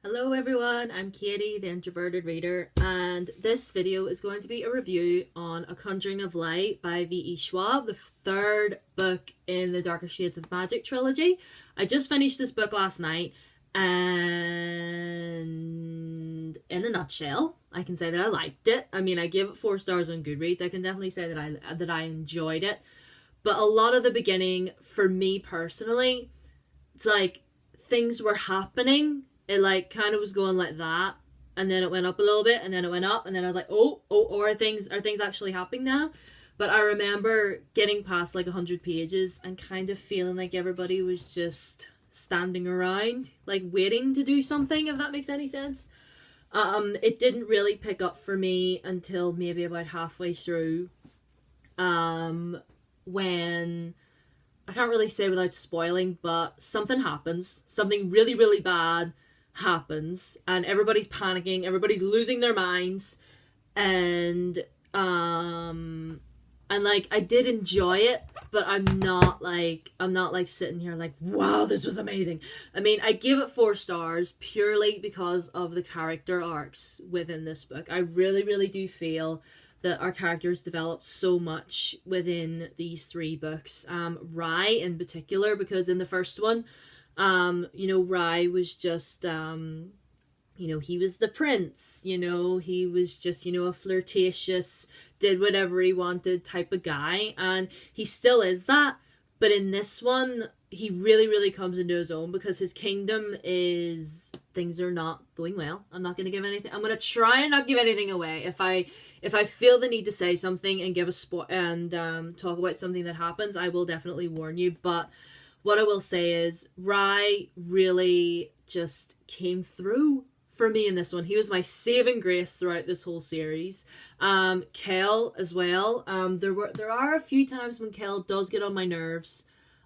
Hello everyone, I'm Katie, the Introverted Reader, and this video is going to be a review on A Conjuring of Light by V.E. Schwab, the third book in the Darker Shades of Magic trilogy. I just finished this book last night, and in a nutshell, I can say that I liked it. I mean, I gave it 4 stars on Goodreads. I can definitely say that I enjoyed it, but a lot of the beginning, for me personally, it's like things were happening. It like kind of was going like that, and then it went up a little bit, and then it went up, and then I was like, are things actually happening now? But I remember getting past like 100 pages and kind of feeling like everybody was just standing around, like waiting to do something, if that makes any sense. It didn't really pick up for me until maybe about halfway through, when I can't really say without spoiling, but something happens, something really, really bad happens, and everybody's panicking, everybody's losing their minds, and like I did enjoy it, but I'm not like sitting here like, wow, this was amazing. I mean, I give it 4 stars purely because of the character arcs within this book. I really, really do feel that our characters developed so much within these 3 books. Rye in particular, because in the first one, Rye was just, he was the prince, he was just, a flirtatious, did whatever he wanted type of guy, and he still is that. But in this one, he really, really comes into his own, because his kingdom is, things are not going well. I'm not going to give anything. I'm going to try and not give anything away. If I feel the need to say something and give a talk about something that happens, I will definitely warn you. But what I will say is, Rye really just came through for me in this one. He was my saving grace throughout this whole series. Kel as well. There are a few times when Kel does get on my nerves,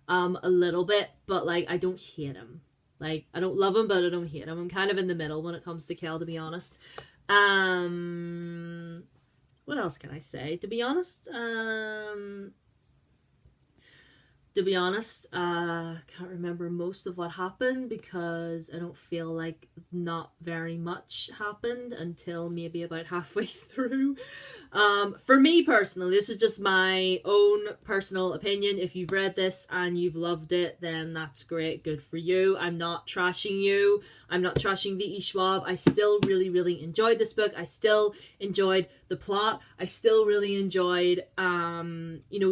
a little bit, but like I don't hate him. Like, I don't love him, but I don't hate him. I'm kind of in the middle when it comes to Kel, to be honest. What else can I say? Can't remember most of what happened, because I don't feel like not very much happened until maybe about halfway through. For me personally, this is just my own personal opinion. If you've read this and you've loved it, then that's great, good for you. I'm not trashing you. I'm not trashing V.E. Schwab. I still really, really enjoyed this book. I still enjoyed the plot. I still really enjoyed,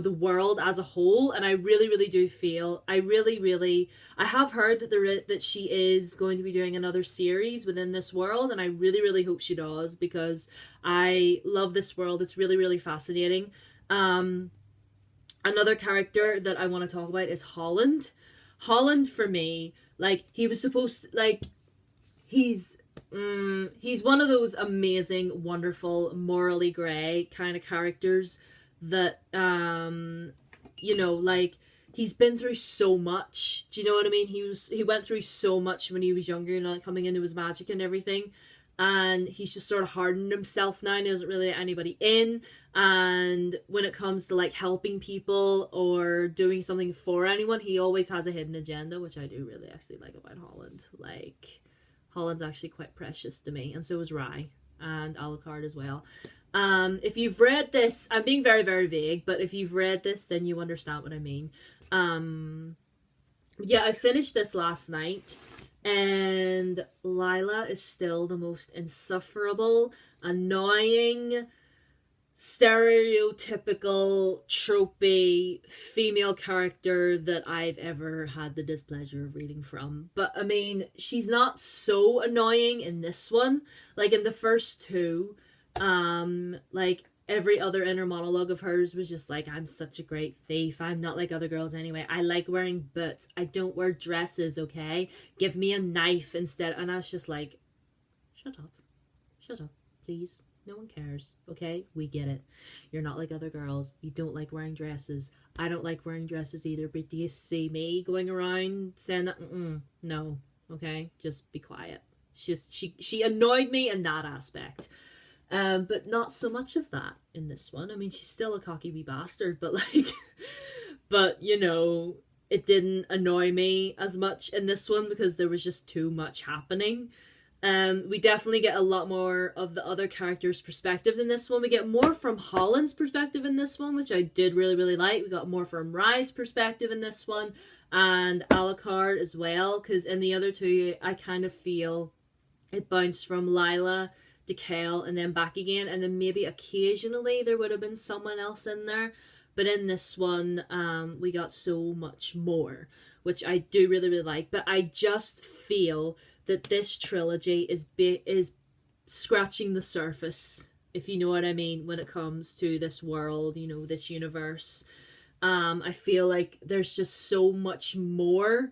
the world as a whole. And I really, really do feel, I have heard that she is going to be doing another series within this world. And I really, really hope she does, because I love this world. It's really, really fascinating. Another character that I want to talk about is Holland. Holland, for me, like, he was supposed to, like, he's one of those amazing, wonderful, morally grey kind of characters that, like, he's been through so much. Do you know what I mean? He went through so much when he was younger, like coming into his magic and everything. And he's just sort of hardened himself now, and he doesn't really let anybody in. And when it comes to like helping people or doing something for anyone, he always has a hidden agenda, which I do really actually like about Holland. Like, Holland's actually quite precious to me, and so is Rye and Alucard as well. If you've read this, I'm being very, very vague, but if you've read this, then you understand what I mean. I finished this last night, and Lila is still the most insufferable, annoying, stereotypical, tropey female character that I've ever had the displeasure of reading from. But I mean, she's not so annoying in this one. Like, in the first 2, like, every other inner monologue of hers was just like, I'm such a great thief, I'm not like other girls anyway, I like wearing boots, I don't wear dresses, okay, give me a knife instead. And I was just like, shut up, please. No one cares, okay? We get it. You're not like other girls. You don't like wearing dresses. I don't like wearing dresses either, but do you see me going around saying that? No, okay? Just be quiet. She annoyed me in that aspect. But not so much of that in this one. I mean, she's still a cocky wee bastard, but like, it didn't annoy me as much in this one because there was just too much happening. We definitely get a lot more of the other characters' perspectives in this one. We get more from Holland's perspective in this one, which I did really, really like. We got more from Rye's perspective in this one, and Alucard as well, because in the other two, I kind of feel it bounced from Lila to Kale and then back again, and then maybe occasionally there would have been someone else in there. But in this one, we got so much more, which I do really, really like. But I just feel that this trilogy is scratching the surface, if you know what I mean, when it comes to this world, you know, this universe. I feel like there's just so much more,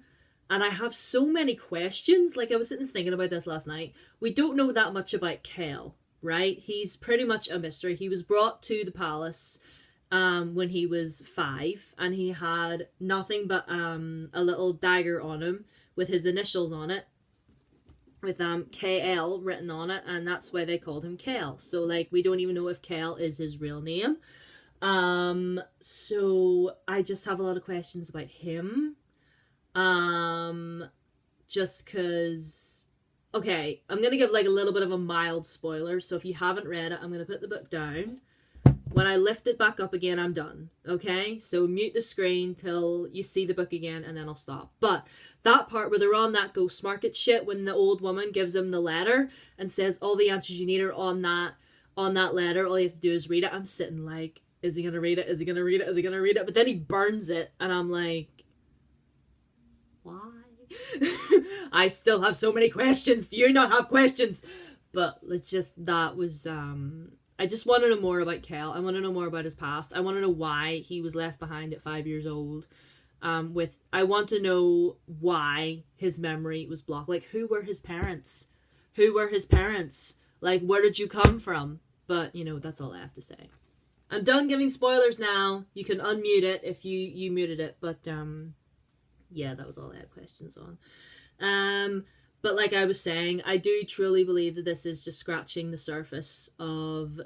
and I have so many questions. Like, I was sitting thinking about this last night. We don't know that much about Kale, right? He's pretty much a mystery. He was brought to the palace when he was 5, and he had nothing but a little dagger on him with his initials on it, with KL written on it, and that's why they called him Kale. So, like, we don't even know if Kale is his real name. So I just have a lot of questions about him. Just cause, okay, I'm gonna give like a little bit of a mild spoiler. So if you haven't read it, I'm gonna put the book down. When I lift it back up again, I'm done. Okay? So mute the screen till you see the book again, and then I'll stop. But that part where they're on that ghost market shit, when the old woman gives him the letter and says all the answers you need are on that letter, all you have to do is read it. I'm sitting like, is he gonna read it? Is he gonna read it? Is he gonna read it? But then he burns it, and I'm like, why? I still have so many questions. Do you not have questions? But it's just, that was, I just want to know more about Kale. I want to know more about his past. I want to know why he was left behind at 5 years old. I want to know why his memory was blocked. Like, who were his parents? Who were his parents? Like, where did you come from? But, you know, that's all I have to say. I'm done giving spoilers now. You can unmute it if you muted it. But, yeah, that was all I had questions on. But like I was saying, I do truly believe that this is just scratching the surface of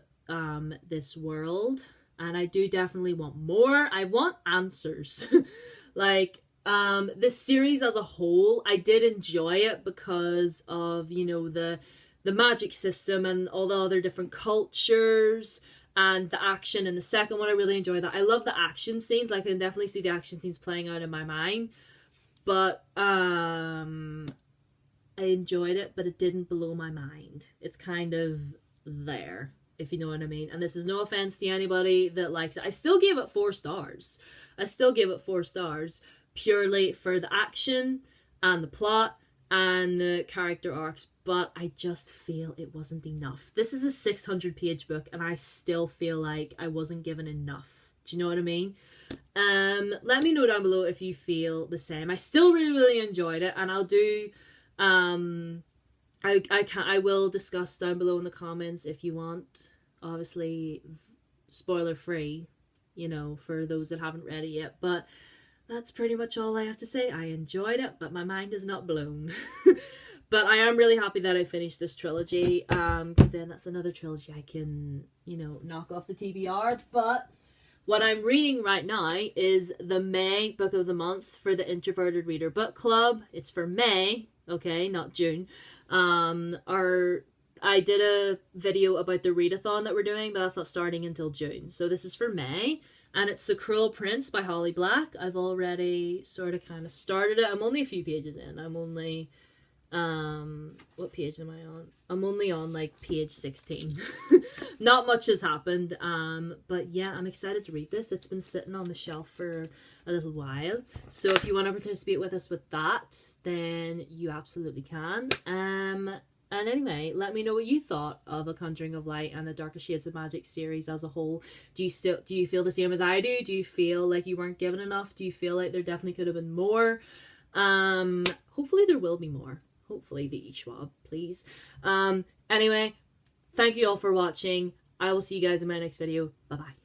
this world. And I do definitely want more. I want answers. Like, this series as a whole, I did enjoy it because of, you know, the magic system and all the other different cultures and the action. In the second one, I really enjoyed that. I love the action scenes. Like, I can definitely see the action scenes playing out in my mind. But, I enjoyed it, but it didn't blow my mind. It's kind of there, if you know what I mean. And this is no offense to anybody that likes it. I still gave it 4 stars. I still give it 4 stars purely for the action and the plot and the character arcs, but I just feel it wasn't enough. This is a 600-page book, and I still feel like I wasn't given enough. Do you know what I mean? Let me know down below if you feel the same. I still really, really enjoyed it, and I'll do I will discuss down below in the comments if you want, obviously spoiler free, you know, for those that haven't read it yet. But that's pretty much all I have to say. I enjoyed it, but my mind is not blown. But I am really happy that I finished this trilogy, because then that's another trilogy I can, you know, knock off the TBR. But what I'm reading right now is the May book of the month for the Introverted Reader Book Club. It's for May, okay, not June. I did a video about the readathon that we're doing, but that's not starting until June. So this is for May, and it's The Cruel Prince by Holly Black. I've already sort of kind of started it. I'm only a few pages in. I'm only, what page am I on? I'm only on like page 16. Not much has happened, but yeah, I'm excited to read this. It's been sitting on the shelf for a little while. So if you want to participate with us with that, then you absolutely can. And anyway, let me know what you thought of A Conjuring of Light and the Darker Shades of Magic series as a whole. Do you feel the same as I do? Do you feel like you weren't given enough? Do you feel like there definitely could have been more? Hopefully there will be more. Hopefully, the Schwab, please. Anyway, thank you all for watching. I will see you guys in my next video. Bye-bye.